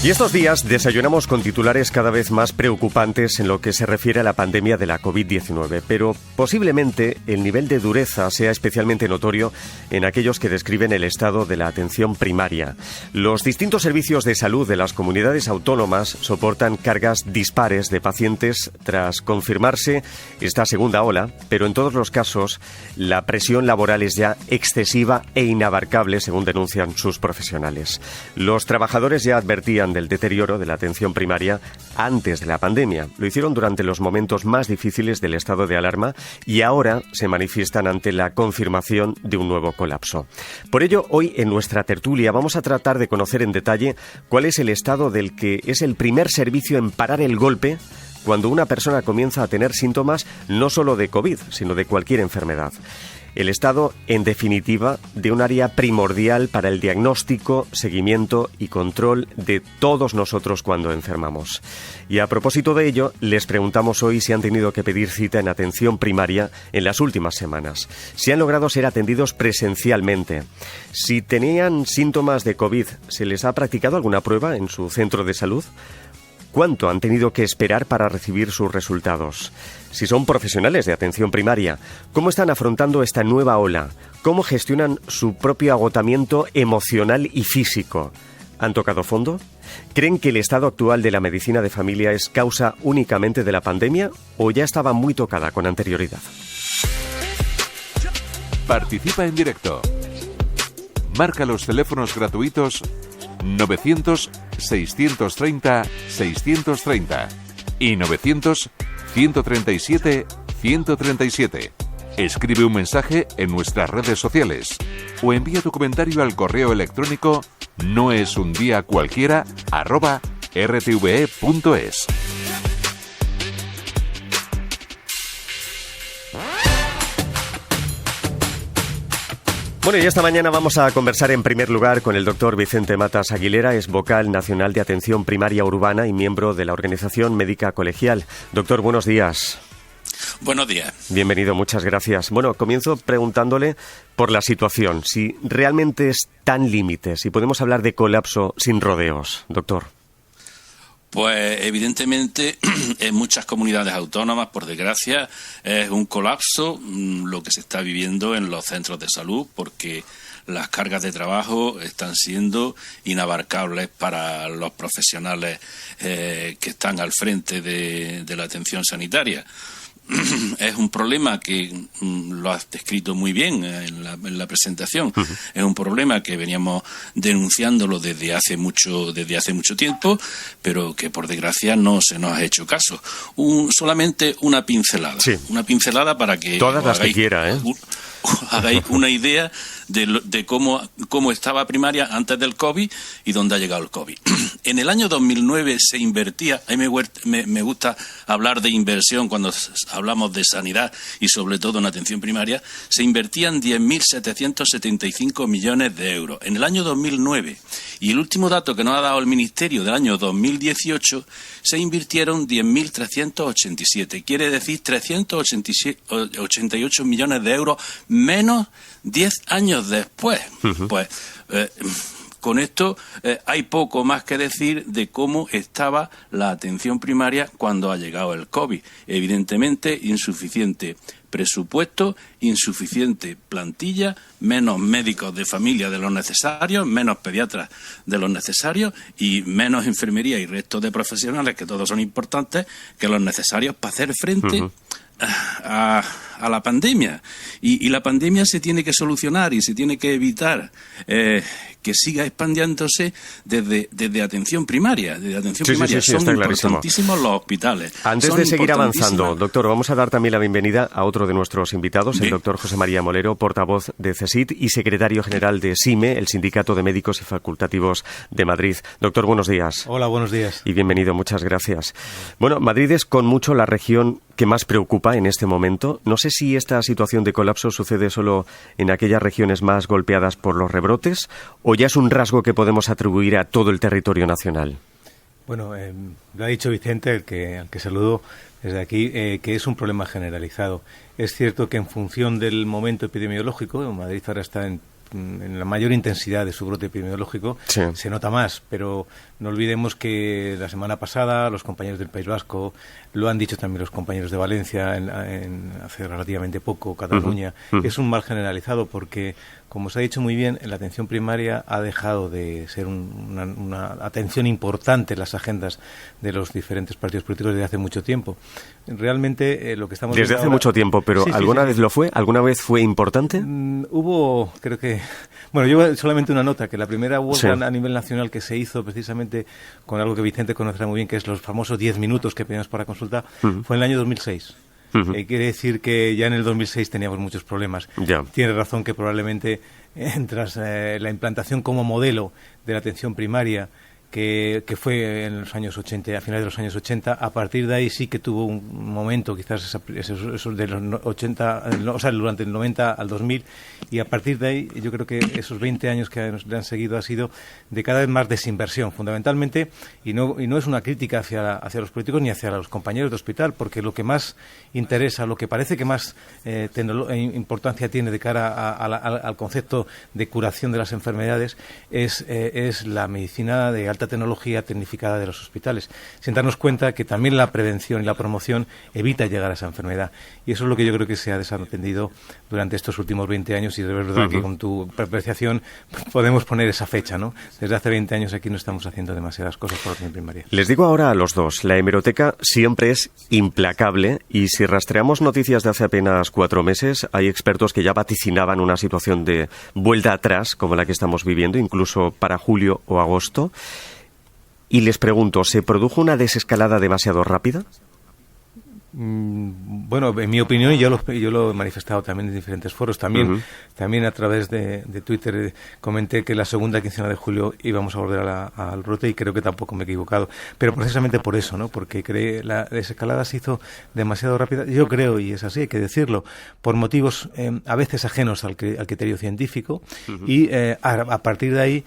Y estos días desayunamos con titulares cada vez más preocupantes en lo que se refiere a la pandemia de la COVID-19, pero posiblemente el nivel de dureza sea especialmente notorio en aquellos que describen el estado de la atención primaria. Los distintos servicios de salud de las comunidades autónomas soportan cargas dispares de pacientes tras confirmarse esta segunda ola, pero en todos los casos la presión laboral es ya excesiva e inabarcable, según denuncian sus profesionales. Los trabajadores ya advertían del deterioro de la atención primaria antes de la pandemia. Lo hicieron durante los momentos más difíciles del estado de alarma y ahora se manifiestan ante la confirmación de un nuevo colapso. Por ello, hoy en nuestra tertulia vamos a tratar de conocer en detalle cuál es el estado del que es el primer servicio en parar el golpe cuando una persona comienza a tener síntomas no solo de COVID, sino de cualquier enfermedad. El estado, en definitiva, de un área primordial para el diagnóstico, seguimiento y control de todos nosotros cuando enfermamos. Y a propósito de ello, les preguntamos hoy si han tenido que pedir cita en atención primaria en las últimas semanas, si han logrado ser atendidos presencialmente, si tenían síntomas de COVID, ¿se les ha practicado alguna prueba en su centro de salud? ¿Cuánto han tenido que esperar para recibir sus resultados? Si son profesionales de atención primaria, ¿cómo están afrontando esta nueva ola? ¿Cómo gestionan su propio agotamiento emocional y físico? ¿Han tocado fondo? ¿Creen que el estado actual de la medicina de familia es causa únicamente de la pandemia o ya estaba muy tocada con anterioridad? Participa en directo. Marca los teléfonos gratuitos 900-630-630 y 900-137-137. Escribe un mensaje en nuestras redes sociales o envía tu comentario al correo electrónico noesundiacualquiera@rtve.es. Bueno, y esta mañana vamos a conversar en primer lugar con el doctor Vicente Matas Aguilera, es vocal nacional de Atención Primaria Urbana y miembro de la Organización Médica Colegial. Doctor, buenos días. Buenos días. Bienvenido, muchas gracias. Bueno, comienzo preguntándole por la situación, si realmente es tan límite, si podemos hablar de colapso sin rodeos, doctor. Pues evidentemente en muchas comunidades autónomas, por desgracia, es un colapso lo que se está viviendo en los centros de salud, porque las cargas de trabajo están siendo inabarcables para los profesionales que están al frente de la atención sanitaria. Es un problema que lo has descrito muy bien en la presentación. Es un problema que veníamos denunciándolo desde hace mucho tiempo, pero que por desgracia no se nos ha hecho caso. Solamente una pincelada. Sí. Una pincelada para que todas las que quiera, hagáis una idea de cómo estaba primaria antes del COVID y dónde ha llegado el COVID. En el año 2009 se invertía, a mí me gusta hablar de inversión cuando hablamos de sanidad y sobre todo en atención primaria, se invertían 10.775 millones de euros en el año 2009. Y el último dato que nos ha dado el Ministerio del año 2018, se invirtieron 10.387, quiere decir 388 millones de euros menos 10 años después. Pues con esto hay poco más que decir de cómo estaba la atención primaria cuando ha llegado el COVID. Evidentemente, insuficiente presupuesto, insuficiente plantilla, menos médicos de familia de los necesarios, menos pediatras de los necesarios y menos enfermería y resto de profesionales, que todos son importantes, que los necesarios para hacer frente a la pandemia. Y la pandemia se tiene que solucionar y se tiene que evitar que siga expandiéndose desde atención primaria. Desde atención primaria sí, son importantísimos los hospitales. Antes de seguir avanzando, doctor, vamos a dar también la bienvenida a otro de nuestros invitados, el doctor José María Molero, portavoz de CSIT y secretario general de SIME, el Sindicato de Médicos y Facultativos de Madrid. Doctor, buenos días. Hola, buenos días. Y bienvenido, muchas gracias. Bueno, Madrid es con mucho la región que más preocupa en este momento. No sé si esta situación de colapso sucede solo en aquellas regiones más golpeadas por los rebrotes o ya es un rasgo que podemos atribuir a todo el territorio nacional. Bueno, lo ha dicho Vicente, al que saludo desde aquí, que es un problema generalizado. Es cierto que en función del momento epidemiológico, Madrid ahora está en la mayor intensidad de su brote epidemiológico, sí, se nota más, pero no olvidemos que la semana pasada los compañeros del País Vasco, lo han dicho también los compañeros de Valencia hace relativamente poco, Cataluña, es un mal generalizado porque, como se ha dicho muy bien, la atención primaria ha dejado de ser una atención importante en las agendas de los diferentes partidos políticos desde hace mucho tiempo. Realmente lo que estamos desde viendo hace ahora... mucho tiempo, pero Sí, ¿alguna sí. vez lo fue? ¿Alguna vez fue importante? Hubo, creo que... Bueno, yo solamente una nota, que la primera huelga Sí. a nivel nacional que se hizo precisamente con algo que Vicente conocerá muy bien, que es los famosos 10 minutos que pedimos para consulta, fue en el año 2006. Quiere decir que ya en el 2006 teníamos muchos problemas. Ya. Tiene razón que probablemente tras la implantación como modelo de la atención primaria, que fue en los años 80, a finales de los años 80, a partir de ahí sí que tuvo un momento, quizás eso de los 80, o sea, durante el 90 al 2000, y a partir de ahí yo creo que esos 20 años que le han seguido ha sido de cada vez más desinversión, fundamentalmente, y no es una crítica hacia los políticos ni hacia los compañeros de hospital, porque lo que más interesa, lo que parece que más importancia tiene de cara al concepto de curación de las enfermedades es la medicina de alta tecnología tecnificada de los hospitales, sin darnos cuenta que también la prevención y la promoción evita llegar a esa enfermedad. Y eso es lo que yo creo que se ha desatendido durante estos últimos 20 años, y de verdad que con tu apreciación podemos poner esa fecha, ¿no? Desde hace 20 años aquí no estamos haciendo demasiadas cosas por la atención primaria. Les digo ahora a los dos, la hemeroteca siempre es implacable, y si rastreamos noticias de hace apenas 4 meses, hay expertos que ya vaticinaban una situación de vuelta atrás, como la que estamos viviendo, incluso para julio o agosto. Y les pregunto, ¿se produjo una desescalada demasiado rápida? Bueno, en mi opinión, y yo lo he manifestado también en diferentes foros, también a través de Twitter comenté que la segunda quincena de julio íbamos a volver al brote, y creo que tampoco me he equivocado, pero precisamente por eso, ¿no? Porque la desescalada se hizo demasiado rápida, yo creo, y es así, hay que decirlo, por motivos a veces ajenos al criterio científico, y a partir de ahí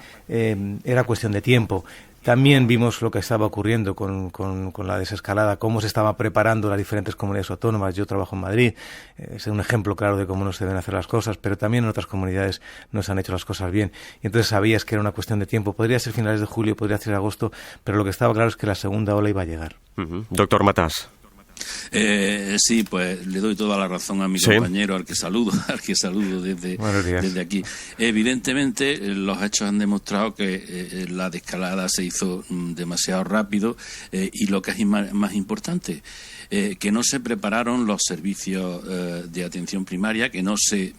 era cuestión de tiempo. También vimos lo que estaba ocurriendo con la desescalada, cómo se estaban preparando las diferentes comunidades autónomas. Yo trabajo en Madrid, es un ejemplo claro de cómo no se deben hacer las cosas, pero también en otras comunidades no se han hecho las cosas bien. Y entonces sabías que era una cuestión de tiempo. Podría ser finales de julio, podría ser agosto, pero lo que estaba claro es que la segunda ola iba a llegar. Doctor Matas. Sí, pues le doy toda la razón a mi compañero, al que saludo desde aquí. Evidentemente, los hechos han demostrado que la desescalada se hizo demasiado rápido, y lo que es más importante, que no se prepararon los servicios de atención primaria, que no se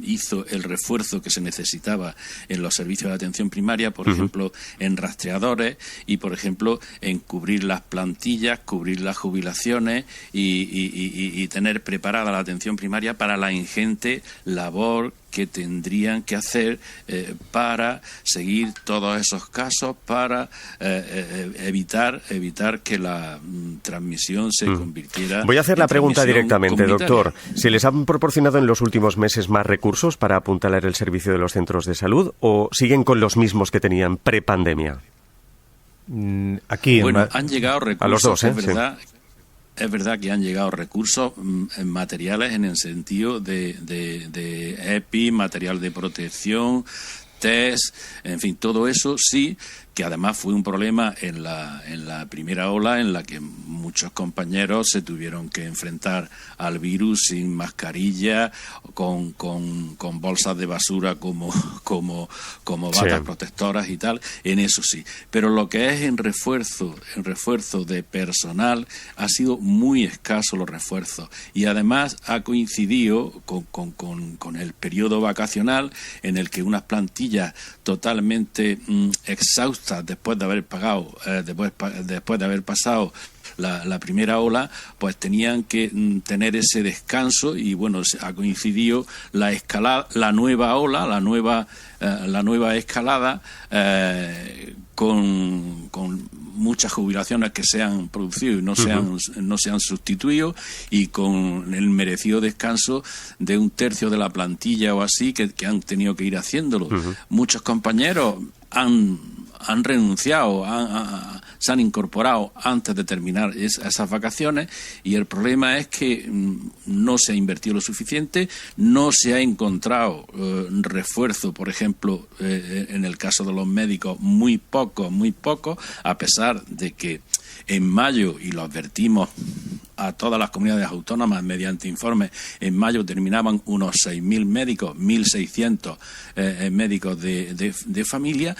hizo el refuerzo que se necesitaba en los servicios de atención primaria, por ejemplo, en rastreadores y, por ejemplo, en cubrir las plantillas, cubrir las jubilaciones y tener preparada la atención primaria para la ingente labor que tendrían que hacer para seguir todos esos casos, para evitar que la transmisión se convirtiera. Voy a hacer la pregunta directamente, doctor. ¿Se les han proporcionado en los últimos meses más recursos para apuntalar el servicio de los centros de salud, o siguen con los mismos que tenían prepandemia? Han llegado recursos, a los dos, es verdad. Sí. Es verdad que han llegado recursos materiales en el sentido de EPI, material de protección, test, en fin, todo eso sí, que además fue un problema en la primera ola, en la que muchos compañeros se tuvieron que enfrentar al virus sin mascarilla, con bolsas de basura como batas protectoras y tal, en eso sí. Pero lo que es en refuerzo de personal, ha sido muy escaso los refuerzos, y además ha coincidido con el periodo vacacional, en el que unas plantillas totalmente exhaustas después de haber después de haber pasado la primera ola, pues tenían que tener ese descanso, y bueno, ha coincidido la nueva ola, la nueva escalada, con muchas jubilaciones que se han producido y no se han sustituido, y con el merecido descanso de 1/3 de la plantilla o así que han tenido que ir haciéndolo. Muchos compañeros han renunciado, se han incorporado antes de terminar esas vacaciones, y el problema es que no se ha invertido lo suficiente, no se ha encontrado refuerzo, por ejemplo, en el caso de los médicos, muy poco, a pesar de que en mayo, y lo advertimos a todas las comunidades autónomas mediante informes, en mayo terminaban unos 6.000 médicos, 1.600 médicos de familia.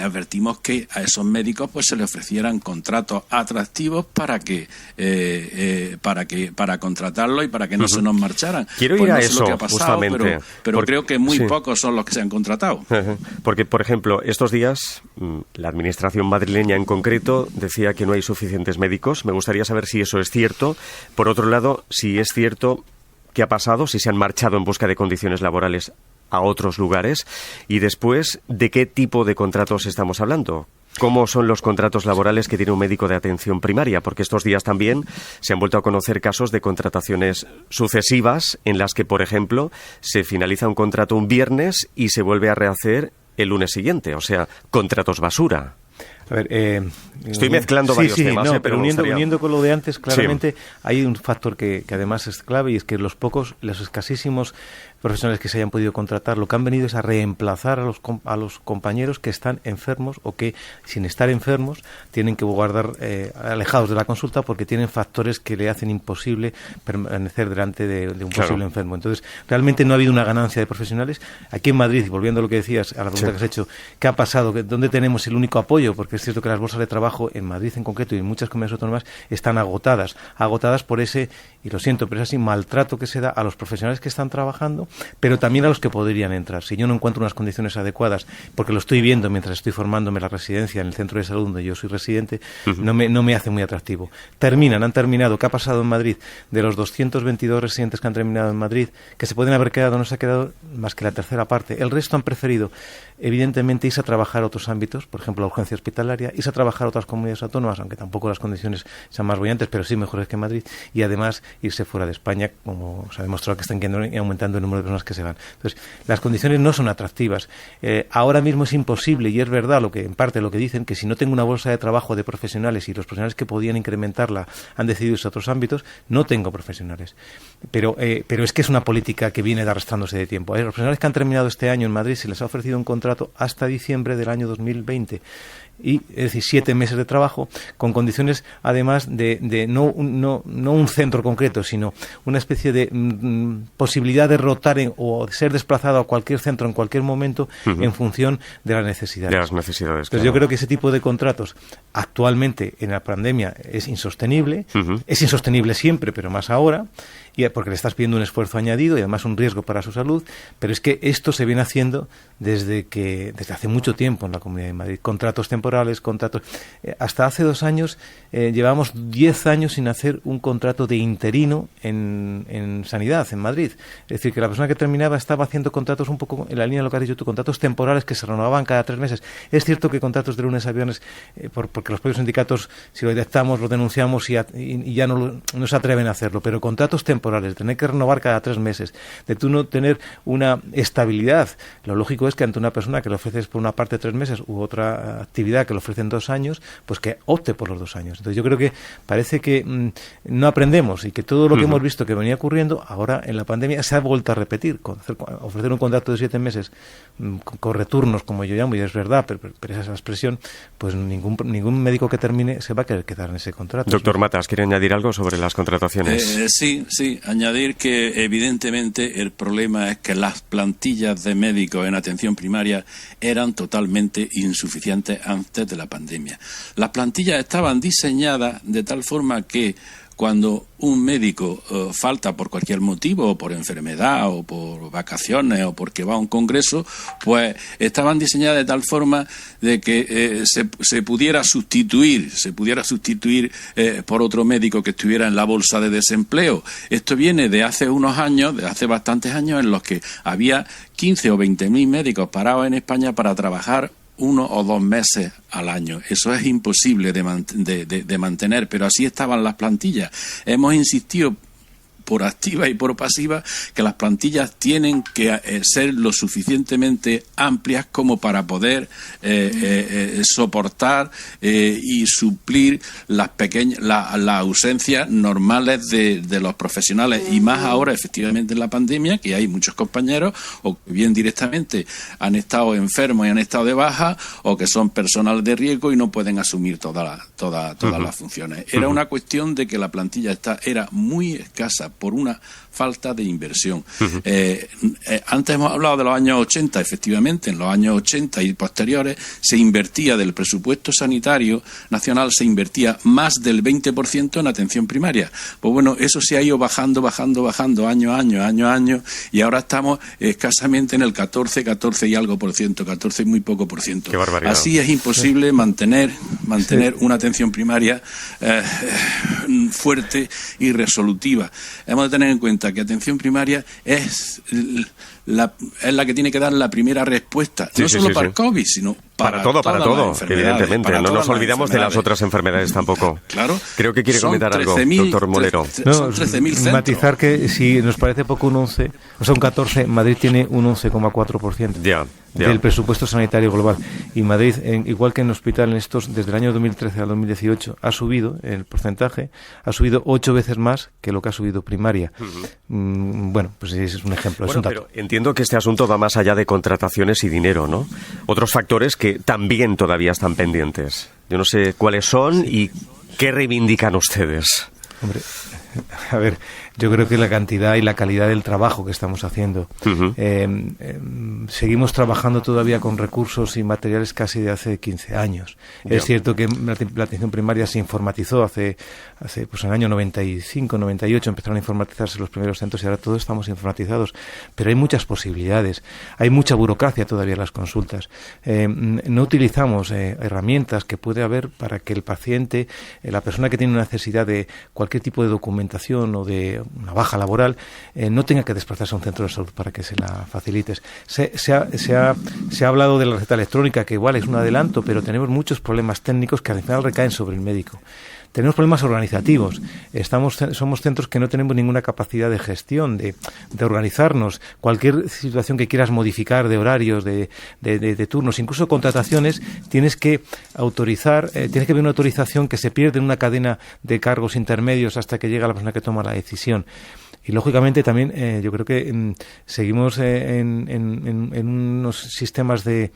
Advertimos que a esos médicos pues se les ofrecieran contratos atractivos para contratarlos y para que no se nos marcharan. Quiero pues ir no a sé eso, lo que ha pasado, justamente. pero creo que muy pocos son los que se han contratado. Porque, por ejemplo, estos días la administración madrileña en concreto decía que no hay suficientes médicos. Me gustaría saber si eso es cierto. Por otro lado, si es cierto, ¿qué ha pasado? Si se han marchado en busca de condiciones laborales a otros lugares. Y después, ¿de qué tipo de contratos estamos hablando? ¿Cómo son los contratos laborales que tiene un médico de atención primaria? Porque estos días también se han vuelto a conocer casos de contrataciones sucesivas en las que, por ejemplo, se finaliza un contrato un viernes y se vuelve a rehacer el lunes siguiente. O sea, contratos basura. A ver, estoy mezclando varios temas, pero uniendo con lo de antes, claramente hay un factor que además es clave, y es que los escasísimos profesionales que se hayan podido contratar, lo que han venido es a reemplazar a los compañeros que están enfermos o que, sin estar enfermos, tienen que guardar alejados de la consulta porque tienen factores que le hacen imposible permanecer delante de un posible enfermo. Entonces, realmente no ha habido una ganancia de profesionales. Aquí en Madrid, y volviendo a lo que decías, a la pregunta que has hecho, ¿qué ha pasado? ¿Dónde tenemos el único apoyo? Porque es cierto que las bolsas de trabajo en Madrid en concreto y en muchas comunidades autónomas están agotadas por ese, y lo siento, pero es así, maltrato que se da a los profesionales que están trabajando, pero también a los que podrían entrar. Si yo no encuentro unas condiciones adecuadas, porque lo estoy viendo mientras estoy formándome la residencia en el centro de salud donde yo soy residente, no me hace muy atractivo. Han terminado. ¿Qué ha pasado en Madrid? De los 222 residentes que han terminado en Madrid, que se pueden haber quedado, no se ha quedado más que la tercera parte. El resto han preferido, evidentemente, irse a trabajar a otros ámbitos, por ejemplo, la urgencia hospitalaria, irse a trabajar a otras comunidades autónomas, aunque tampoco las condiciones sean más bollantes, pero sí mejores que en Madrid, y además irse fuera de España, como se ha demostrado que están aumentando el número de personas que se van. Entonces, las condiciones no son atractivas. Ahora mismo es imposible, y es verdad en parte lo que dicen, que si no tengo una bolsa de trabajo de profesionales y los profesionales que podían incrementarla han decidido irse a otros ámbitos, no tengo profesionales. Pero es que es una política que viene arrastrándose de tiempo. Los profesionales que han terminado este año en Madrid se les ha ofrecido un contrato hasta diciembre del año 2020. Es decir, 7 meses de trabajo, con condiciones además de no un centro concreto, sino una especie de posibilidad de rotar o de ser desplazado a cualquier centro en cualquier momento en función de las necesidades. Entonces, yo creo que ese tipo de contratos actualmente en la pandemia es insostenible, es insostenible siempre, pero más ahora, porque le estás pidiendo un esfuerzo añadido y además un riesgo para su salud, pero es que esto se viene haciendo desde hace mucho tiempo en la Comunidad de Madrid. Contratos temporales, hasta hace 2 años llevábamos 10 años sin hacer un contrato de interino en sanidad, en Madrid. Es decir, que la persona que terminaba estaba haciendo contratos un poco en la línea de lo que has dicho tú, contratos temporales que se renovaban cada 3 meses. Es cierto que contratos de lunes a viernes, porque los propios sindicatos, si lo detectamos, lo denunciamos y ya no se atreven a hacerlo, pero contratos temporales, de tener que renovar cada 3 meses, de tú no tener una estabilidad. Lo lógico es que ante una persona que le ofreces por una parte 3 meses u otra actividad que le ofrecen 2 años, pues que opte por los 2 años. Entonces yo creo que parece que no aprendemos y que todo lo que hemos visto que venía ocurriendo ahora en la pandemia se ha vuelto a repetir. Ofrecer un contrato de 7 meses con returnos, como yo llamo, y es verdad, pero esa es la expresión, pues ningún médico que termine se va a querer quedar en ese contrato. Doctor Matas, ¿quiere añadir algo sobre las contrataciones? Sí. Añadir que evidentemente el problema es que las plantillas de médicos en atención primaria eran totalmente insuficientes antes de la pandemia. Las plantillas estaban diseñadas de tal forma que cuando un médico falta por cualquier motivo, o por enfermedad, o por vacaciones, o porque va a un congreso, pues estaban diseñadas de tal forma de que se pudiera sustituir por otro médico que estuviera en la bolsa de desempleo. Esto viene de hace unos años, de hace bastantes años, en los que había 15 o 20.000 médicos parados en España para trabajar 1 o 2 meses al año. Eso es imposible de mantener, pero así estaban las plantillas. Hemos insistido por activa y por pasiva, que las plantillas tienen que ser lo suficientemente amplias como para poder soportar y suplir las ausencias normales de los profesionales, y más ahora efectivamente en la pandemia, que hay muchos compañeros o que bien directamente han estado enfermos y han estado de baja, o que son personal de riesgo y no pueden asumir todas las funciones. Era una cuestión de que la plantilla era muy escasa por una falta de inversión. Antes hemos hablado de los años 80, efectivamente, en los años 80 y posteriores se invertía del presupuesto sanitario nacional, se invertía más del 20% en atención primaria. Pues bueno, eso se ha ido bajando año a año, y ahora estamos escasamente en el 14 y algo por ciento, 14 y muy poco por ciento. Qué barbaridad. Así es imposible mantener una atención primaria fuerte y resolutiva. Hemos de tener en cuenta que atención primaria es la que tiene que dar la primera respuesta, no solo para el COVID, sino para todo, evidentemente. No nos olvidamos de las otras enfermedades tampoco. Claro. Creo que quiere comentar algo, doctor Molero. Son 13.000 centros. Matizar que si nos parece poco un 11, o sea un 14, Madrid tiene un 11,4% del presupuesto sanitario global. Y Madrid, igual que en hospital, desde el año 2013 al 2018, ha subido, el porcentaje, ha subido 8 veces más que lo que ha subido primaria. Bueno, pues ese es un ejemplo. Bueno, pero entiendo que este asunto va más allá de contrataciones y dinero, ¿no? Otros factores que también todavía están pendientes. Yo no sé cuáles son y qué reivindican ustedes. Hombre, a ver, yo creo que la cantidad y la calidad del trabajo que estamos haciendo. Seguimos trabajando todavía con recursos y materiales casi de hace 15 años. Es cierto que la atención primaria se informatizó hace pues en el año 95, 98 empezaron a informatizarse los primeros centros y ahora todos estamos informatizados. Pero hay muchas posibilidades. Hay mucha burocracia todavía en las consultas. No utilizamos herramientas que puede haber para que el paciente, la persona que tiene una necesidad de cualquier tipo de documentación o de una baja laboral, no tenga que desplazarse a un centro de salud para que se la facilites. Se ha hablado de la receta electrónica, que igual es un adelanto, pero tenemos muchos problemas técnicos que al final recaen sobre el médico. Tenemos problemas organizativos. Somos centros que no tenemos ninguna capacidad de gestión, de organizarnos. Cualquier situación que quieras modificar de horarios, de turnos, incluso contrataciones, tienes que autorizar, tienes que ver una autorización que se pierde en una cadena de cargos intermedios hasta que llega la persona que toma la decisión. Y lógicamente también yo creo que seguimos en unos sistemas de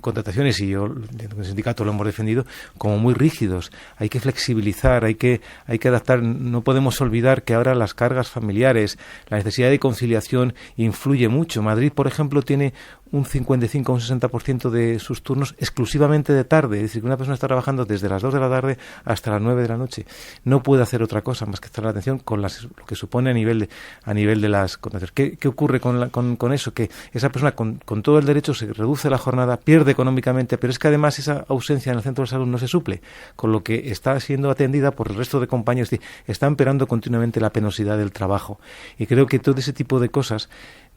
contrataciones, y yo en el sindicato lo hemos defendido, como muy rígidos. Hay que flexibilizar, hay que adaptar. No podemos olvidar que ahora las cargas familiares, la necesidad de conciliación influye mucho. Madrid, por ejemplo, tiene un 55 o un 60% de sus turnos exclusivamente de tarde. Es decir, que una persona está trabajando desde las 2 de la tarde hasta las 9 de la noche. No puede hacer otra cosa más que estar la atención con lo que supone a nivel de las contrataciones. ¿Qué ocurre con eso? Que esa persona con todo el derecho se reduce la jornada, pierde económicamente, pero es que además esa ausencia en el centro de salud no se suple, con lo que está siendo atendida por el resto de compañeros. Está empeorando continuamente la penosidad del trabajo. Y creo que todo ese tipo de cosas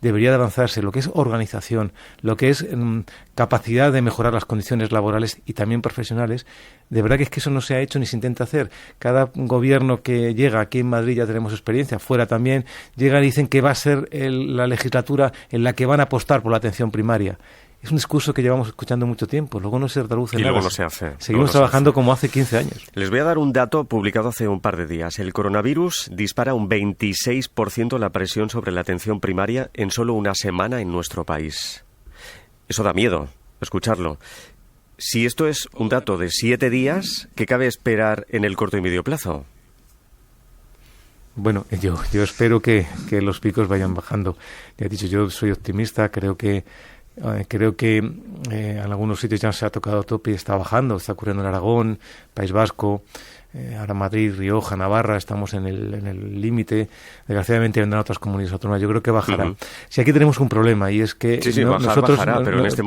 debería de avanzarse, lo que es organización, lo que es capacidad de mejorar las condiciones laborales y también profesionales. De verdad que es que eso no se ha hecho ni se intenta hacer. Cada gobierno que llega, aquí en Madrid ya tenemos experiencia, fuera también, llegan y dicen que va a ser la legislatura en la que van a apostar por la atención primaria. Es un discurso que llevamos escuchando mucho tiempo, luego no se traduce en nada. Y luego no se hace. Seguimos trabajando como hace 15 años. Les voy a dar un dato publicado hace un par de días. El coronavirus dispara un 26% la presión sobre la atención primaria en solo una semana en nuestro país. Eso da miedo, escucharlo. Si esto es un dato de 7 días, ¿qué cabe esperar en el corto y medio plazo? Bueno, yo espero que los picos vayan bajando. Ya he dicho, yo soy optimista, creo que en algunos sitios ya se ha tocado tope y está bajando. Está ocurriendo en Aragón, País Vasco, ahora Madrid, Rioja, Navarra, estamos en el límite. Desgraciadamente vendrán otras comunidades autónomas. Yo creo que bajará. Uh-huh. Si aquí tenemos un problema, y es que nosotros bajará, pero en este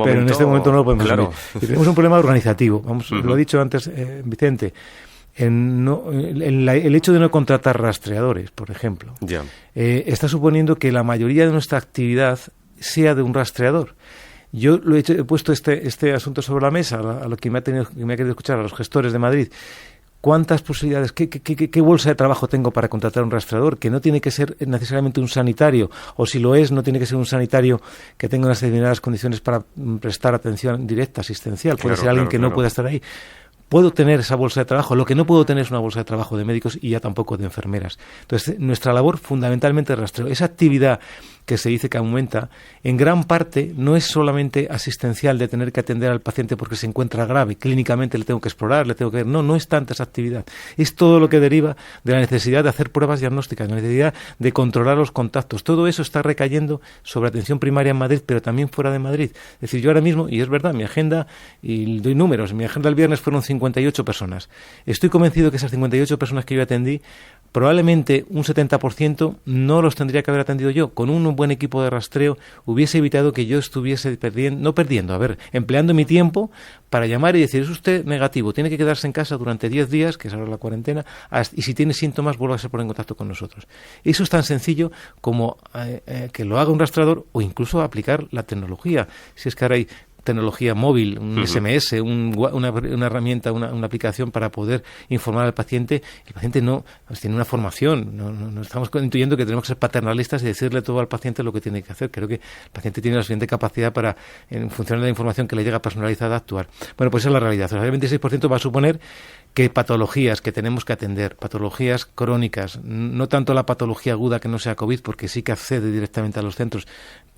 momento no lo podemos claro. asumir. Y tenemos un problema organizativo. Lo ha dicho antes Vicente. El hecho de no contratar rastreadores, por ejemplo, está suponiendo que la mayoría de nuestra actividad sea de un rastreador. Yo he puesto este asunto sobre la mesa a lo que me ha querido escuchar, a los gestores de Madrid. ¿cuántas posibilidades, qué bolsa de trabajo tengo para contratar un rastreador? Que no tiene que ser necesariamente un sanitario, o si lo es, no tiene que ser un sanitario que tenga unas determinadas condiciones para prestar atención directa, asistencial. Puede ser alguien que no pueda estar ahí. Puedo tener esa bolsa de trabajo. Lo que no puedo tener es una bolsa de trabajo de médicos y ya tampoco de enfermeras. Entonces, nuestra labor fundamentalmente es rastreo. Esa actividad que se dice que aumenta, en gran parte no es solamente asistencial de tener que atender al paciente porque se encuentra grave, clínicamente le tengo que explorar, le tengo que ver. No es tanta esa actividad. Es todo lo que deriva de la necesidad de hacer pruebas diagnósticas, la necesidad de controlar los contactos. Todo eso está recayendo sobre atención primaria en Madrid, pero también fuera de Madrid. Es decir, yo ahora mismo, y es verdad, mi agenda, y doy números, mi agenda el viernes fueron 58 personas. Estoy convencido que esas 58 personas que yo atendí, probablemente un 70% no los tendría que haber atendido yo. Con un buen equipo de rastreo hubiese evitado que yo estuviese empleando mi tiempo para llamar y decir, es usted negativo, tiene que quedarse en casa durante 10 días, que es ahora la cuarentena, y si tiene síntomas vuelva a se poner en contacto con nosotros. Eso es tan sencillo como que lo haga un rastreador o incluso aplicar la tecnología. Si es que ahora hay tecnología móvil, un SMS, una herramienta, una aplicación para poder informar al paciente. El paciente no tiene una formación, no estamos intuyendo que tenemos que ser paternalistas y decirle todo al paciente lo que tiene que hacer. Creo que el paciente tiene la suficiente capacidad para, en función de la información que le llega personalizada, actuar. Bueno, pues esa es la realidad. O sea, el 26% va a suponer que patologías que tenemos que atender, patologías crónicas, no tanto la patología aguda que no sea COVID, porque sí que accede directamente a los centros.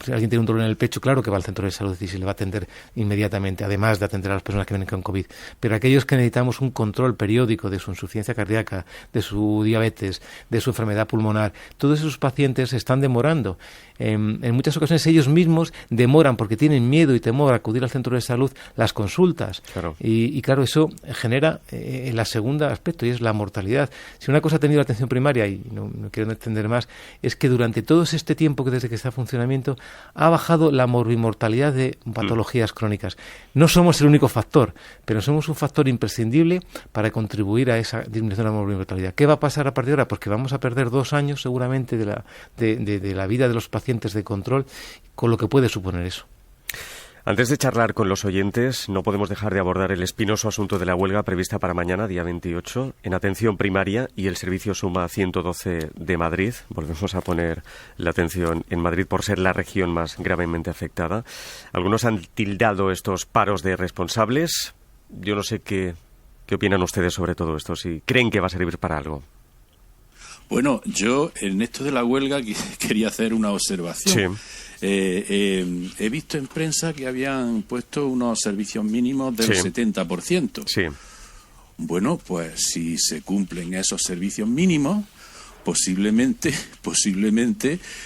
Si alguien tiene un dolor en el pecho, claro que va al centro de salud y se le va a atender inmediatamente, además de atender a las personas que vienen con COVID. Pero aquellos que necesitamos un control periódico de su insuficiencia cardíaca, de su diabetes, de su enfermedad pulmonar, todos esos pacientes se están demorando. En muchas ocasiones ellos mismos demoran porque tienen miedo y temor a acudir al centro de salud las consultas. Claro. Y claro, eso genera el segundo aspecto, y es la mortalidad. Si una cosa ha tenido la atención primaria, y no quiero extender más, es que durante todo este tiempo que desde que está en funcionamiento ha bajado la morbimortalidad de patologías crónicas. No somos el único factor, pero somos un factor imprescindible para contribuir a esa disminución de la morbimortalidad. ¿Qué va a pasar a partir de ahora? Pues que vamos a perder 2 años seguramente de la vida de los pacientes de control, con lo que puede suponer eso. Antes de charlar con los oyentes, no podemos dejar de abordar el espinoso asunto de la huelga prevista para mañana, día 28, en atención primaria y el servicio Suma 112 de Madrid. Volvemos a poner la atención en Madrid por ser la región más gravemente afectada. Algunos han tildado estos paros de responsables. Yo no sé qué opinan ustedes sobre todo esto, si creen que va a servir para algo. Bueno, yo en esto de la huelga quería hacer una observación. Sí. He visto en prensa que habían puesto unos servicios mínimos del 70%. Sí. Bueno, pues si se cumplen esos servicios mínimos, posiblemente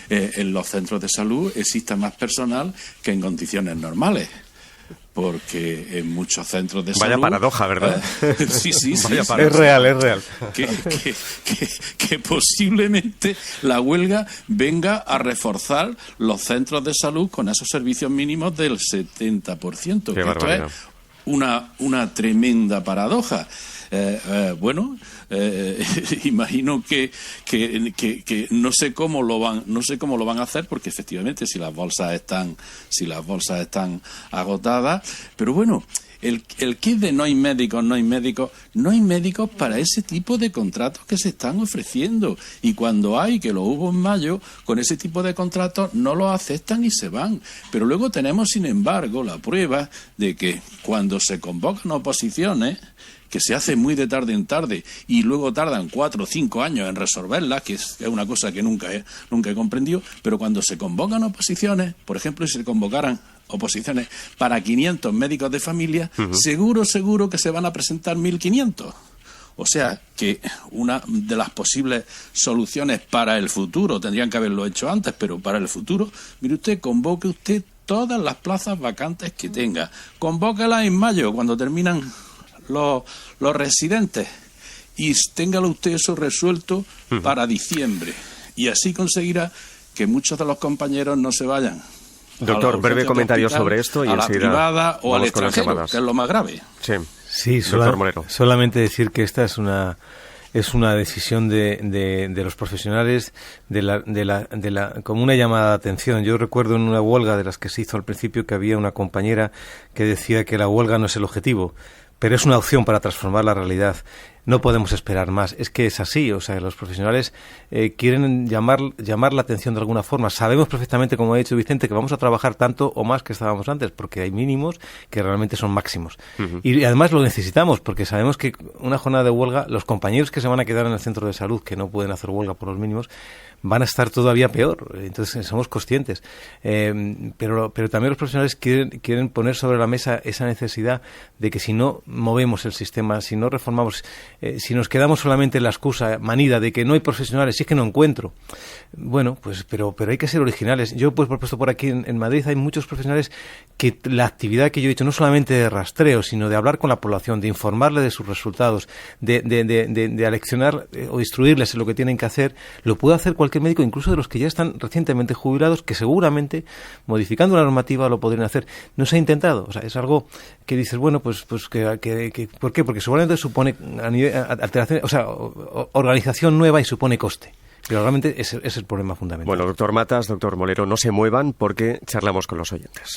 en los centros de salud exista más personal que en condiciones normales. Porque en muchos centros de salud... Vaya paradoja, ¿verdad? Sí. Es real. Que posiblemente la huelga venga a reforzar los centros de salud con esos servicios mínimos del 70%. Esto es una tremenda paradoja. Imagino que no sé cómo lo van a hacer, porque efectivamente si las bolsas están agotadas, pero bueno, el kit de no hay médicos para ese tipo de contratos que se están ofreciendo, y cuando hay, que lo hubo en mayo, con ese tipo de contratos no los aceptan y se van. Pero luego tenemos, sin embargo, la prueba de que cuando se convocan oposiciones, que se hace muy de tarde en tarde y luego tardan 4 o 5 años en resolverlas, que es una cosa que nunca he comprendido, pero cuando se convocan oposiciones, por ejemplo, si se convocaran oposiciones para 500 médicos de familia, seguro que se van a presentar 1.500. O sea, que una de las posibles soluciones para el futuro, tendrían que haberlo hecho antes, pero para el futuro, mire usted, convoque usted todas las plazas vacantes que tenga. Convócalas en mayo, cuando terminan los residentes, y téngalo usted eso resuelto para diciembre, y así conseguirá que muchos de los compañeros no se vayan. Doctor, breve comentario sobre esto y a la privada o al extranjero, que es lo más grave. Sí, solamente decir que esta es una decisión de los profesionales, como una llamada de atención. Yo recuerdo en una huelga de las que se hizo al principio que había una compañera que decía que la huelga no es el objetivo, pero es una opción para transformar la realidad. no podemos esperar más. Es que es así, o sea, los profesionales quieren llamar la atención de alguna forma. Sabemos perfectamente, como ha dicho Vicente, que vamos a trabajar tanto o más que estábamos antes, porque hay mínimos que realmente son máximos. Y además lo necesitamos, porque sabemos que una jornada de huelga, los compañeros que se van a quedar en el centro de salud, que no pueden hacer huelga por los mínimos, van a estar todavía peor. Entonces somos conscientes. Pero también los profesionales quieren poner sobre la mesa esa necesidad de que si no movemos el sistema, si no reformamos, si nos quedamos solamente en la excusa manida de que no hay profesionales, si es que no encuentro. Bueno, pues pero hay que ser originales. Yo pues propuesto por aquí en Madrid hay muchos profesionales que la actividad que yo he hecho, no solamente de rastreo, sino de hablar con la población, de informarle de sus resultados, de aleccionar o instruirles en lo que tienen que hacer, lo puede hacer cualquier médico, incluso de los que ya están recientemente jubilados, que seguramente, modificando la normativa, lo podrían hacer. No se ha intentado. O sea, es algo que dices, bueno, pues que ¿por qué? Porque seguramente supone alteración, o sea, organización nueva y supone coste. Pero realmente ese es el problema fundamental. Bueno, doctor Matas, doctor Molero, no se muevan porque charlamos con los oyentes.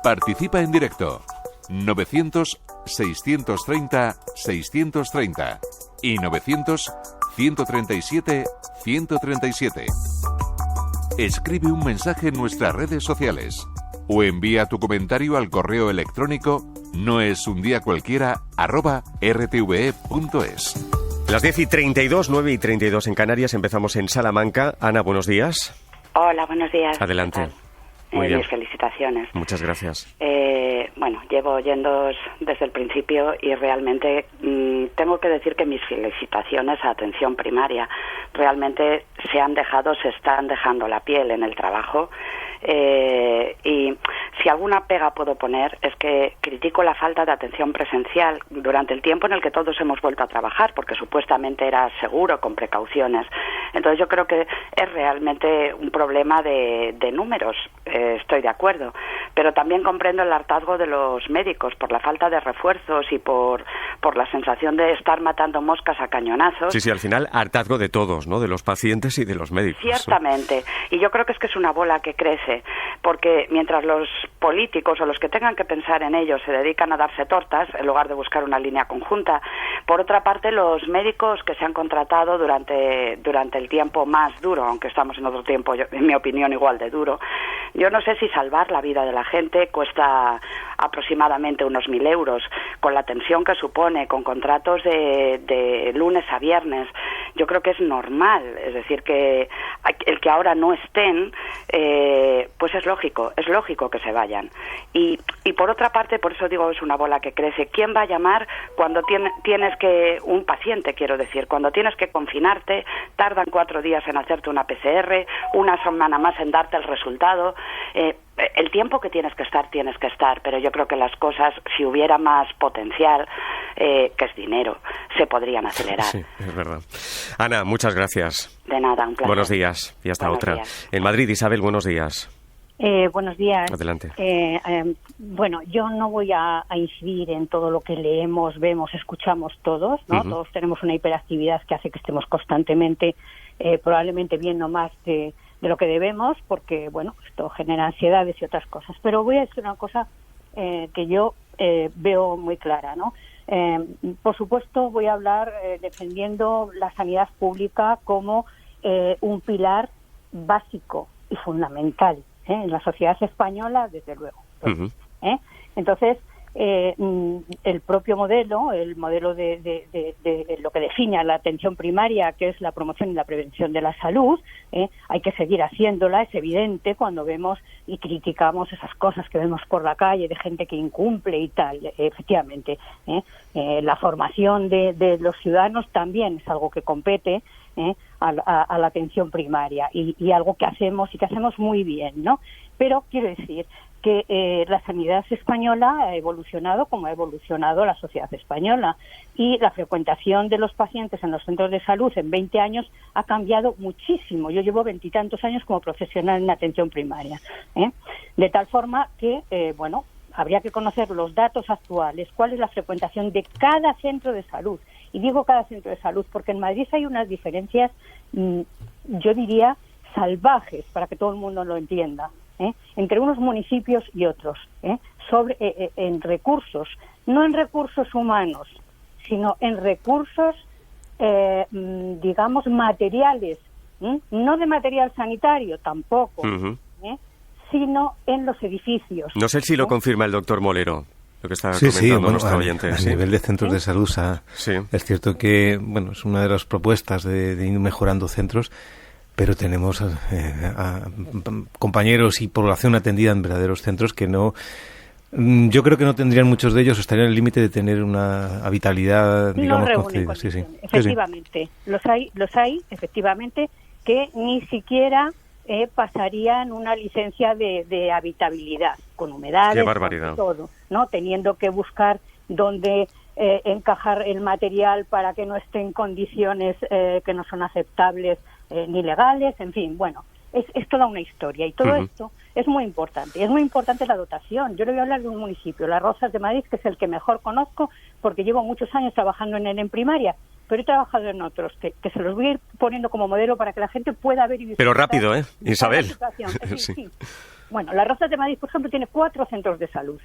Participa en directo. 900-630-630 y 900-137-137. Escribe un mensaje en nuestras redes sociales o envía tu comentario al correo electrónico noesundiacualquiera@rtve.es. Las 10:32, 9:32 en Canarias. Empezamos en Salamanca. Ana, buenos días. Hola, buenos días. Adelante. Muy bien. Mis felicitaciones. Muchas gracias. Bueno, llevo oyendo desde el principio y realmente tengo que decir que mis felicitaciones a atención primaria. Realmente se están dejando la piel en el trabajo. Y si alguna pega puedo poner es que critico la falta de atención presencial durante el tiempo en el que todos hemos vuelto a trabajar, porque supuestamente era seguro, con precauciones. Entonces yo creo que es realmente un problema de números, estoy de acuerdo, pero también comprendo el hartazgo de los médicos por la falta de refuerzos y por la sensación de estar matando moscas a cañonazos. Sí, al final hartazgo de todos, ¿no? De los pacientes y de los médicos. Ciertamente, y yo creo que es una bola que crece, porque mientras los políticos o los que tengan que pensar en ello se dedican a darse tortas en lugar de buscar una línea conjunta, por otra parte los médicos que se han contratado durante el tiempo más duro, aunque estamos en otro tiempo, en mi opinión, igual de duro, yo no sé si salvar la vida de la gente cuesta aproximadamente unos 1.000 euros, con la tensión que supone, con contratos de lunes a viernes. Yo creo que es normal, es decir, que el que ahora no estén, pues es lógico que se vayan. Y por otra parte, por eso digo, es una bola que crece. ¿Quién va a llamar cuando tienes que, un paciente, quiero decir, cuando tienes que confinarte, tardan 4 días en hacerte una PCR, una semana más en darte el resultado? El tiempo que tienes que estar, pero yo creo que las cosas, si hubiera más potencial, que es dinero, se podrían acelerar. Sí, es verdad. Ana, muchas gracias. De nada, un placer. Buenos días y hasta otra. Días. En Madrid, Isabel, buenos días. Buenos días. Adelante. Bueno, yo no voy a incidir en todo lo que leemos, vemos, escuchamos todos, ¿no? Uh-huh. Todos tenemos una hiperactividad que hace que estemos constantemente, probablemente viendo más de lo que debemos, porque, bueno, esto genera ansiedades y otras cosas. Pero voy a decir una cosa que yo veo muy clara, ¿no? Por supuesto, voy a hablar defendiendo la sanidad pública como un pilar básico y fundamental en la sociedad española, desde luego. Uh-huh. Entonces, el propio modelo, el modelo de lo que define la atención primaria, que es la promoción y la prevención de la salud, hay que seguir haciéndola. Es evidente cuando vemos y criticamos esas cosas que vemos por la calle de gente que incumple y tal. Efectivamente, la formación de los ciudadanos también es algo que compete a la atención primaria y algo que hacemos y que hacemos muy bien, ¿no? Pero quiero decir que la sanidad española ha evolucionado como ha evolucionado la sociedad española, y la frecuentación de los pacientes en los centros de salud en 20 años ha cambiado muchísimo. Yo llevo 20 y tantos años como profesional en atención primaria, de tal forma que, bueno, habría que conocer los datos actuales, cuál es la frecuentación de cada centro de salud. Y digo cada centro de salud porque en Madrid hay unas diferencias, yo diría, salvajes, para que todo el mundo lo entienda, entre unos municipios y otros, en recursos, no en recursos humanos, sino en recursos, digamos, materiales, no de material sanitario tampoco, sino en los edificios. No sé si lo confirma el doctor Molero, lo que está comentando bueno, nuestro oyente. A nivel de centros de salud, es cierto que es una de las propuestas de ir mejorando centros, pero tenemos a compañeros y población atendida en verdaderos centros que no... Yo creo que no tendrían muchos de ellos, estarían en el límite de tener una habitabilidad, digamos, concedida. Efectivamente, los hay, efectivamente, que ni siquiera pasarían una licencia de habitabilidad, con humedades, ¡qué barbaridad! Con todo, ¿no? Teniendo que buscar dónde encajar el material para que no esté en condiciones que no son aceptables ni legales, en fin, bueno, es toda una historia y todo esto es muy importante. Es muy importante la dotación. Yo le voy a hablar de un municipio, Las Rozas de Madrid, que es el que mejor conozco porque llevo muchos años trabajando en él en primaria, pero he trabajado en otros que se los voy a ir poniendo como modelo para que la gente pueda ver y visitar. Pero rápido, Isabel. Sí. Bueno, Las Rozas de Madrid, por ejemplo, tiene 4 centros de salud.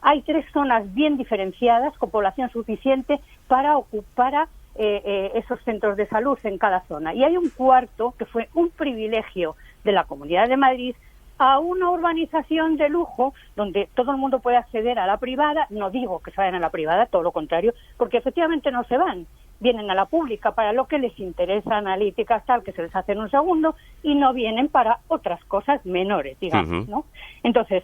Hay 3 zonas bien diferenciadas con población suficiente para ocupar esos centros de salud en cada zona. Y hay un cuarto que fue un privilegio de la Comunidad de Madrid a una urbanización de lujo donde todo el mundo puede acceder a la privada. No digo que se vayan a la privada, todo lo contrario, porque efectivamente no se van. Vienen a la pública para lo que les interesa, analíticas, tal, que se les hace en un segundo, y no vienen para otras cosas menores, digamos, ¿no? Entonces,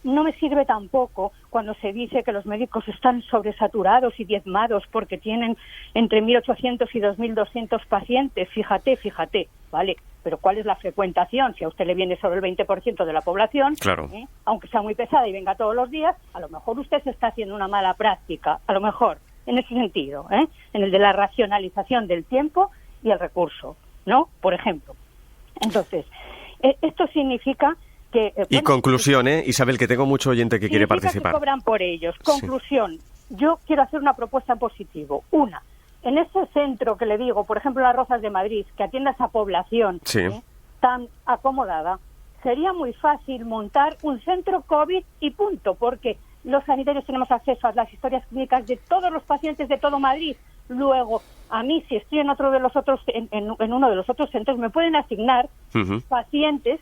no me sirve tampoco cuando se dice que los médicos están sobresaturados y diezmados porque tienen entre 1.800 y 2.200 pacientes. Fíjate, ¿vale? Pero ¿cuál es la frecuentación? Si a usted le viene solo el 20% de la población, claro, aunque sea muy pesada y venga todos los días, a lo mejor usted se está haciendo una mala práctica, a lo mejor, en ese sentido, en el de la racionalización del tiempo y el recurso, ¿no? Por ejemplo. Entonces, esto significa que... y conclusión, Isabel, que tengo mucho oyente que quiere participar. Que cobran por ellos. Conclusión, yo quiero hacer una propuesta en positivo. Una, en ese centro que le digo, por ejemplo, Las Rozas de Madrid, que atienda a esa población tan acomodada, sería muy fácil montar un centro COVID y punto, porque los sanitarios tenemos acceso a las historias clínicas de todos los pacientes de todo Madrid. Luego, a mí, si estoy en otro de los otros, en uno de los otros centros, me pueden asignar pacientes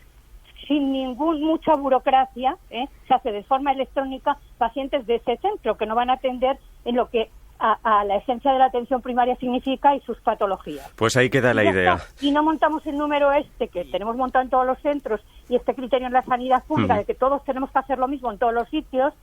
sin mucha burocracia, se hace de forma electrónica, pacientes de ese centro que no van a atender en lo que a la esencia de la atención primaria significa y sus patologías. Pues ahí queda la idea. Y no montamos el número que tenemos montado en todos los centros y este criterio en la sanidad pública de que todos tenemos que hacer lo mismo en todos los sitios,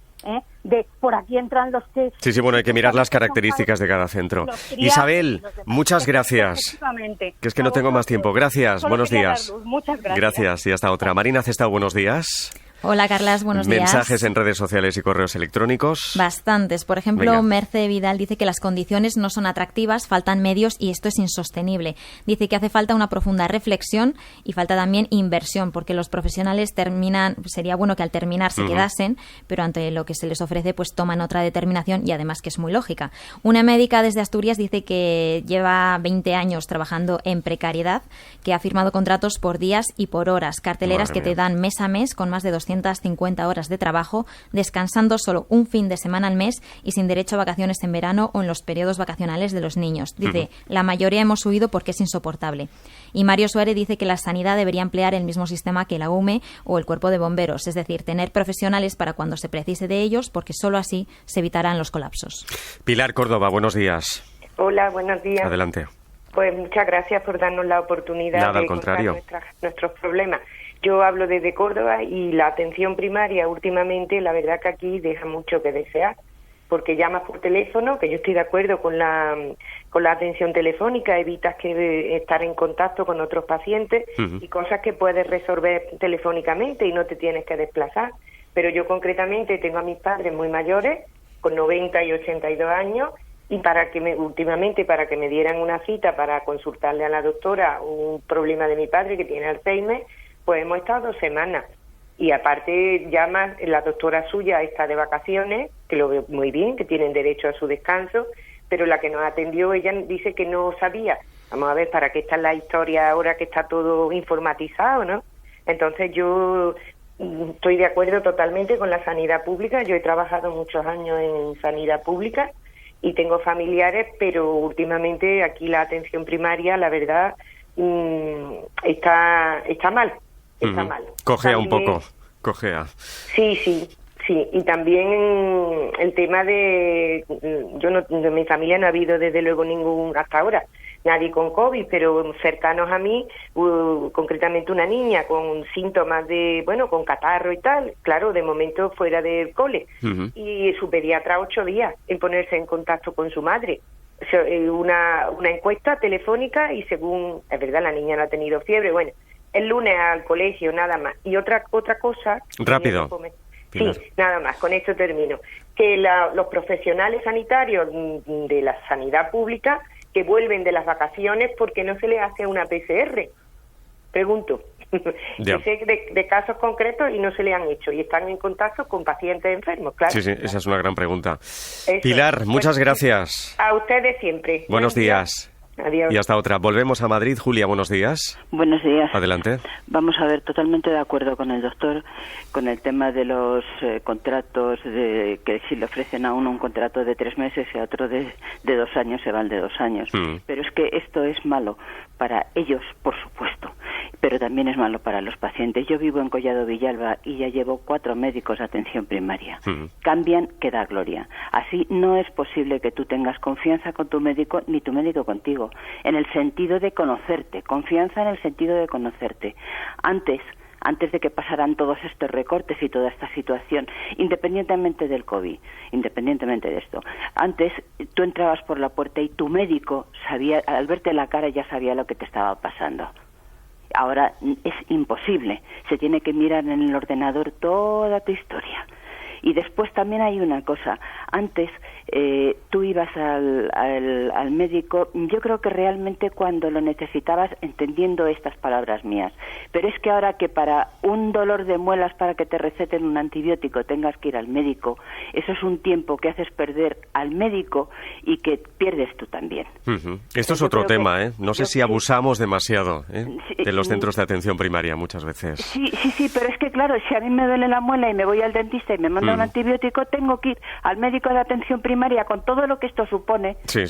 de por aquí entran los que... Sí, bueno, hay que mirar las características de cada centro. Isabel, muchas gracias. Que es que no tengo más tiempo. Gracias, buenos días. Muchas gracias. Gracias, y hasta otra. Marina Cestao, buenos días. Hola, Carlas, buenos días. Mensajes en redes sociales y correos electrónicos. Bastantes. Por ejemplo, Merce Vidal dice que las condiciones no son atractivas, faltan medios y esto es insostenible. Dice que hace falta una profunda reflexión y falta también inversión, porque los profesionales sería bueno que al terminar se quedasen, pero ante lo que se les ofrece pues toman otra determinación y además que es muy lógica. Una médica desde Asturias dice que lleva 20 años trabajando en precariedad, que ha firmado contratos por días y por horas, carteleras que te dan mes a mes con más de 250 horas de trabajo, descansando solo un fin de semana al mes y sin derecho a vacaciones en verano o en los periodos vacacionales de los niños. Dice, la mayoría hemos huido porque es insoportable. Y Mario Suárez dice que la sanidad debería emplear el mismo sistema que la UME o el Cuerpo de Bomberos, es decir, tener profesionales para cuando se precise de ellos, porque solo así se evitarán los colapsos. Pilar Córdoba, buenos días. Hola, buenos días. Adelante. Pues muchas gracias por darnos la oportunidad de contar nuestros problemas. Yo hablo desde Córdoba y la atención primaria últimamente, la verdad que aquí deja mucho que desear, porque llamas por teléfono, que yo estoy de acuerdo con la atención telefónica, evitas que estar en contacto con otros pacientes y cosas que puedes resolver telefónicamente y no te tienes que desplazar. Pero yo concretamente tengo a mis padres muy mayores, con 90 y 82 años, y últimamente para que me dieran una cita para consultarle a la doctora un problema de mi padre que tiene Alzheimer, pues hemos estado 2 semanas. Y aparte, la doctora suya está de vacaciones, que lo veo muy bien, que tienen derecho a su descanso, pero la que nos atendió, ella dice que no sabía. Vamos a ver, ¿para qué está la historia ahora que está todo informatizado, no? Entonces yo estoy de acuerdo totalmente con la sanidad pública. Yo he trabajado muchos años en sanidad pública y tengo familiares, pero últimamente aquí la atención primaria, la verdad, está mal. Está mal. Cojea también, un poco, cojea. Sí. Y también el tema de mi familia no ha habido desde luego ningún, hasta ahora, nadie con COVID, pero cercanos a mí, concretamente una niña con síntomas con catarro y tal, claro, de momento fuera del cole, y su pediatra 8 días en ponerse en contacto con su madre. Una encuesta telefónica y según, es verdad, la niña no ha tenido fiebre, bueno, el lunes al colegio, nada más. Y otra cosa... Rápido. Sí, nada más, con esto termino. Que los profesionales sanitarios de la sanidad pública que vuelven de las vacaciones porque no se les hace una PCR. Pregunto. Sé de casos concretos y no se le han hecho y están en contacto con pacientes enfermos, claro. Sí, esa es una gran pregunta. Pilar, muchas gracias. A ustedes siempre. Buenos días. Adiós. Y hasta otra. Volvemos a Madrid. Julia, buenos días. Buenos días. Adelante. Vamos a ver, totalmente de acuerdo con el doctor, con el tema de los contratos, de que si le ofrecen a uno un contrato de 3 meses y a otro de 2 años, se van de 2 años. Pero es que esto es malo para ellos, por supuesto, pero también es malo para los pacientes. Yo vivo en Collado Villalba y ya llevo 4 médicos de atención primaria. Cambian que da gloria. Así no es posible que tú tengas confianza con tu médico ni tu médico contigo. En el sentido de conocerte, confianza en el sentido de conocerte. Antes de que pasaran todos estos recortes y toda esta situación, independientemente del COVID, independientemente de esto, antes tú entrabas por la puerta y tu médico sabía, al verte la cara ya sabía lo que te estaba pasando. Ahora es imposible, se tiene que mirar en el ordenador toda tu historia. Y después también hay una cosa, antes tú ibas al médico, yo creo que realmente cuando lo necesitabas, entendiendo estas palabras mías, pero es que ahora que para un dolor de muelas, para que te receten un antibiótico, tengas que ir al médico, eso es un tiempo que haces perder al médico y que pierdes tú también. Esto es otro tema, ¿eh? No sé si abusamos demasiado de los centros de atención primaria muchas veces. Sí, pero es que claro, si a mí me duele la muela y me voy al dentista y me manda un antibiótico, tengo que ir al médico de atención primaria con todo lo que esto supone. Sí.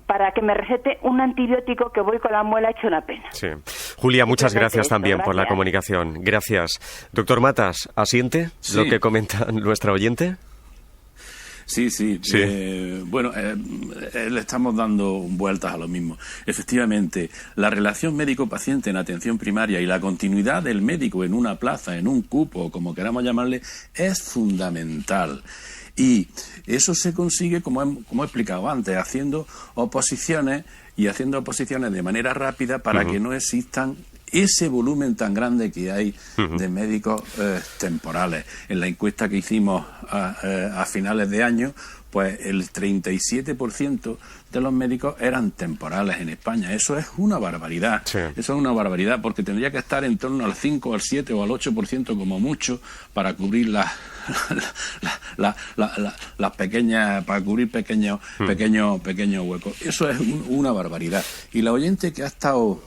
Para que me recete un antibiótico que voy con la muela hecho una pena. Sí. Julia, muchas gracias también por la comunicación. Gracias. Doctor Matas, ¿asiente lo que comenta nuestra oyente? Sí. Le estamos dando vueltas a lo mismo. Efectivamente, la relación médico-paciente en atención primaria y la continuidad del médico en una plaza, en un cupo, como queramos llamarle, es fundamental. Y eso se consigue, como he explicado antes, haciendo oposiciones de manera rápida para que no existan ese volumen tan grande que hay de médicos temporales. En la encuesta que hicimos a finales de año, pues el 37% de los médicos eran temporales en España. Eso es una barbaridad. Sí. Eso es una barbaridad porque tendría que estar en torno al 5, al 7 o al 8% como mucho para cubrir las pequeñas, para cubrir pequeños huecos. Eso es una barbaridad. Y la oyente que ha estado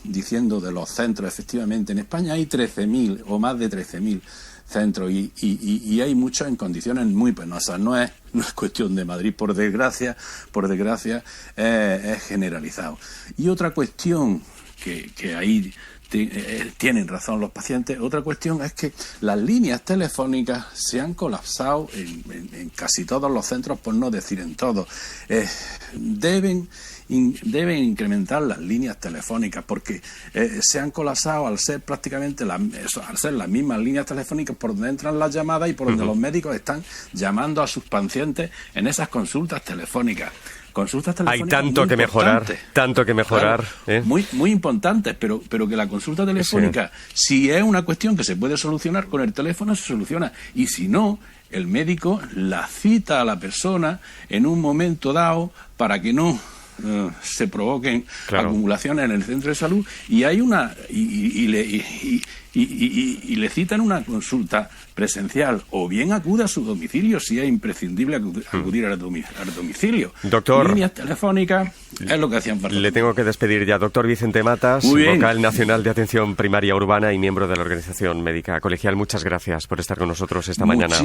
diciendo de los centros, efectivamente, en España hay 13.000 o más de 13.000 centros y hay muchos en condiciones muy penosas. No es cuestión de Madrid, por desgracia es generalizado. Y otra cuestión que ahí tienen razón los pacientes, otra cuestión es que las líneas telefónicas se han colapsado en casi todos los centros, por no decir en todos. Deben incrementar las líneas telefónicas porque se han colapsado al ser prácticamente al ser las mismas líneas telefónicas por donde entran las llamadas y por donde los médicos están llamando a sus pacientes en esas consultas telefónicas. Hay tanto que mejorar, claro, muy importantes, pero que la consulta telefónica, si es una cuestión que se puede solucionar con el teléfono, se soluciona, y si no, el médico la cita a la persona en un momento dado para que no se provoquen acumulaciones en el centro de salud, y hay y le citan una consulta presencial, o bien acude a su domicilio si es imprescindible acudir al domicilio. Doctor, líneas telefónicas es lo que hacían falta. Le tengo que despedir ya. Doctor Vicente Matas, vocal nacional de Atención Primaria Urbana y miembro de la Organización Médica Colegial, muchas gracias por estar con nosotros esta mañana.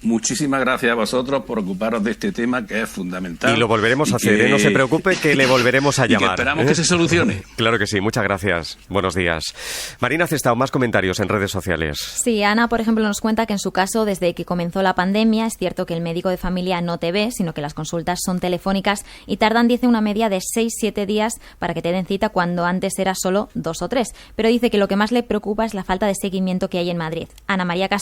Muchísimas gracias a vosotros por ocuparos de este tema que es fundamental. Y lo volveremos a hacer, no se preocupe, que le volveremos a llamar. Y que esperamos que se solucione. Claro que sí, muchas gracias. Buenos días. Marina Cestao, más comentarios en redes sociales. Sí, Ana, por ejemplo, nos cuenta que en su caso, desde que comenzó la pandemia, es cierto que el médico de familia no te ve, sino que las consultas son telefónicas y tardan, dice, una media de 6-7 días para que te den cita, cuando antes era solo 2 o 3. Pero dice que lo que más le preocupa es la falta de seguimiento que hay en Madrid. Ana María Castro